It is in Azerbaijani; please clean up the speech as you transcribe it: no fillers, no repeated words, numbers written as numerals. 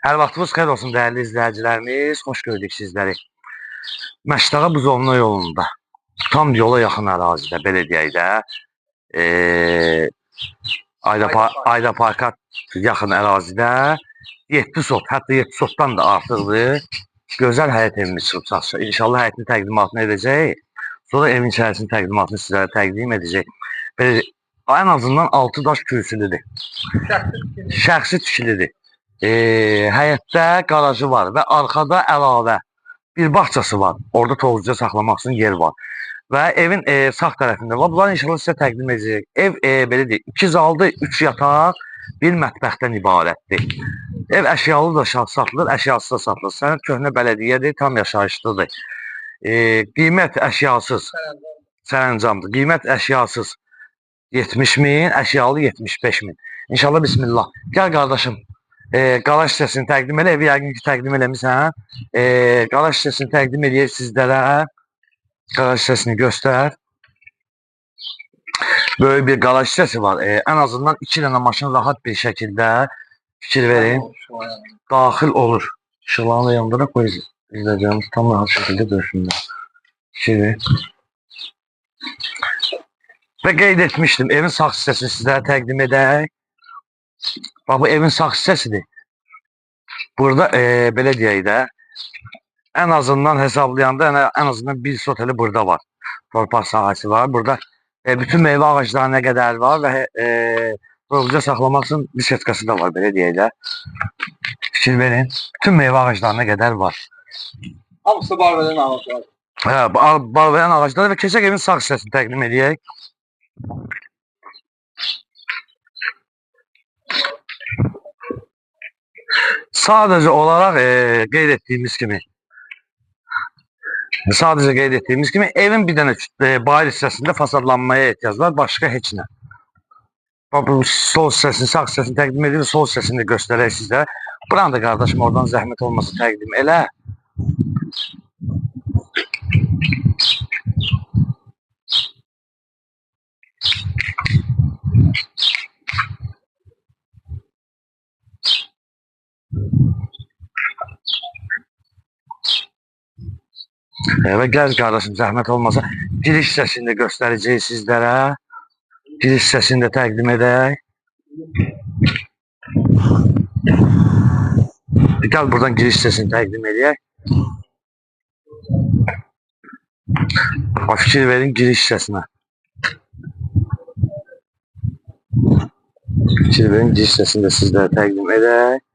Hər vaxtınız xeyir olsun dəyərli izləyicilərimiz. Xoş gördük sizləri. Məştağa Buzovna yolunda, tam yola yaxın ərazidə, belə deyək də, Ayda Parka yaxın ərazidə 7 sot, hətta 7 sotdan da artıqdır. Gözəl həyət evimiz çıxıb çatışır. İnşallah həyətin təqdimatını edəcək. Sonra evin içərisinin təqdimatını sizlərə təqdim edəcək. Belə, en azından 6 daş kürsülüdür. Şəxsi tikilidir. Həyətdə qarajı var və arxada əlavə bir bağçası var. Orada tozuca saxlamaq üçün yer var. Və evin sağ tərəfində var. Bunları inşallah sizə təqdim edəcək. Ev belə deyil, 2 zaldır, 3 yataq, bir mətbəxdən ibarətdir. Ev əşyalı da satılır, əşyasız da satılır. Sənəd köhnə bələdiyyədir, tam yaşayışlıdır. Qiymət əşyasız, sərəncamdır. Qiymət əşyasız 70.000, əşyalı 75.000. İnşallah bismillah. Gəl qardaşım. Qaraj hissəsini təqdim elə, evi yəqin ki təqdim eləmirsən. Qaraj hissəsini təqdim eləyək sizlərə. Qaraj hissəsini göstər. Böyük bir qaraj hissəsi var. En azından 2 dənə maşın rahat bir şəkildə fikir verin. Daxil olur. İşıqlarını da yandıra qoyacaq. İzləyəcəyimiz tam rahat şəkildə görsünlər. Fikir verin. Və qeyd etmişdim, evin sağ hissəsini sizlərə təqdim edək. Bax, bu evin sağ hissəsidir. Burada belə deyək də, en azından hesablayanda en azından 1 sot elə burada var. Torpaq sahəsi var. Burada bütün meyvə ağaclarına qədər var və tozuca saxlamaq üçün bir setkası da var, belə deyək də. Fikir verin. Bütün meyvə ağaclarına qədər var. Hamısı barveren ağaclar. Hə, barveren ağaclar və keçək evin sağ hissəsini təqdim edək. Sadece olarak qeyd etdiyimiz kimi, evin bir dənə bayır hissəsində fasadlanmaya ehtiyac var, başqa heç nə. Bu sol hissəsini, sağ hissəsini təqdim edir, sol hissəsini də göstərək sizə. Buranı da qardaşım oradan zəhmət olmasa təqdim elə. Və gəl qardaşım, zəhmət olmasa giriş hissəsini də göstərəcək sizlərə. Giriş hissəsini də təqdim edək. Gəl buradan giriş hissəsini təqdim edək. Fikir verin giriş hissəsinə. Fikir verin giriş hissəsini də sizlərə təqdim edək.